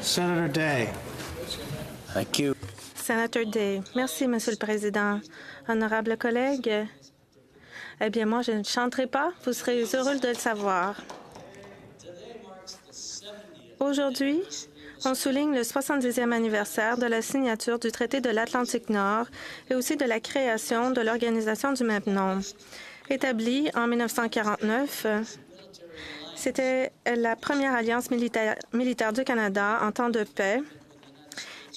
Senator Day. Thank you. Sénateur Day. Merci, Monsieur le Président. Honorables collègues, eh bien, moi, je ne chanterai pas. Vous serez heureux de le savoir. Aujourd'hui, on souligne le 70e anniversaire de la signature du traité de l'Atlantique Nord et aussi de la création de l'organisation du même nom. Établie en 1949, c'était la première alliance militaire du Canada en temps de paix.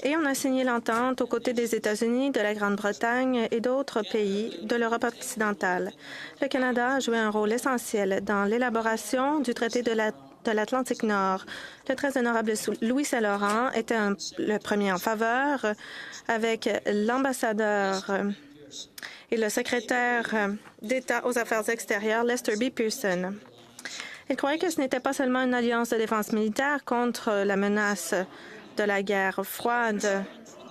Et on a signé l'entente aux côtés des États-Unis, de la Grande-Bretagne et d'autres pays de l'Europe occidentale. Le Canada a joué un rôle essentiel dans l'élaboration du traité de l'Atlantique Nord. Le très honorable Louis Saint-Laurent était le premier en faveur, avec l'ambassadeur et le secrétaire d'État aux Affaires extérieures, Lester B. Pearson. Il croyait que ce n'était pas seulement une alliance de défense militaire contre la menace de la guerre froide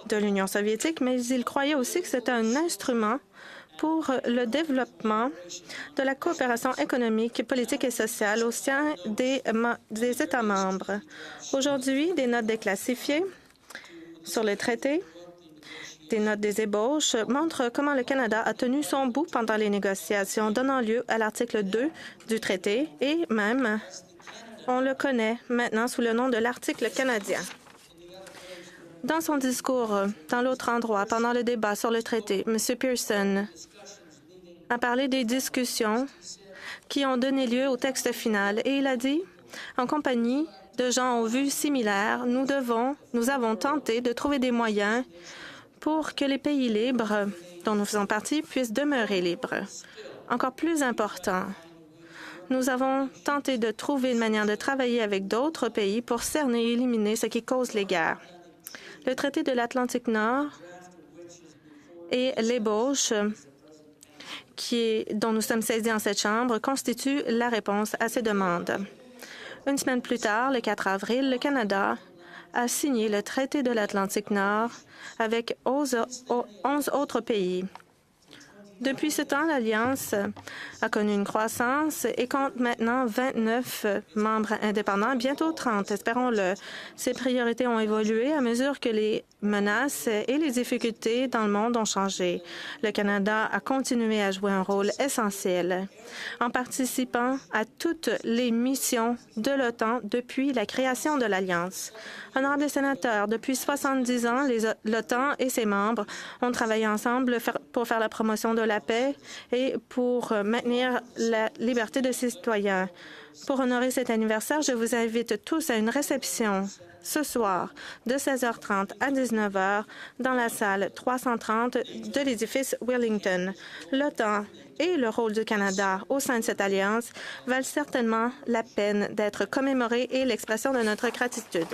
de l'Union soviétique, mais il croyait aussi que c'était un instrument pour le développement de la coopération économique, politique et sociale au sein des États membres. Aujourd'hui, des notes déclassifiées sur le traité, des notes des ébauches montrent comment le Canada a tenu son bout pendant les négociations, donnant lieu à l'article 2 du traité et même, on le connaît maintenant sous le nom de l'article canadien. Dans son discours dans l'autre endroit, pendant le débat sur le traité, M. Pearson a parlé des discussions qui ont donné lieu au texte final et il a dit, en compagnie de gens aux vues similaires, nous avons tenté de trouver des moyens pour que les pays libres dont nous faisons partie puissent demeurer libres. Encore plus important, nous avons tenté de trouver une manière de travailler avec d'autres pays pour cerner et éliminer ce qui cause les guerres. Le traité de l'Atlantique Nord et l'ébauche dont nous sommes saisis en cette Chambre constituent la réponse à ces demandes. Une semaine plus tard, le 4 avril, le Canada a signé le traité de l'Atlantique Nord avec 11 autres pays. Depuis ce temps, l'Alliance a connu une croissance et compte maintenant 29 membres indépendants, bientôt 30, espérons-le. Ses priorités ont évolué à mesure que les menaces et les difficultés dans le monde ont changé. Le Canada a continué à jouer un rôle essentiel en participant à toutes les missions de l'OTAN depuis la création de l'Alliance. Honorables sénateurs, depuis 70 ans, l'OTAN et ses membres ont travaillé ensemble pour faire la promotion de la paix et pour maintenir la liberté de ses citoyens. Pour honorer cet anniversaire, je vous invite tous à une réception ce soir de 16h30 à 19h dans la salle 330 de l'édifice Wellington. L'OTAN et le rôle du Canada au sein de cette alliance valent certainement la peine d'être commémorés et l'expression de notre gratitude.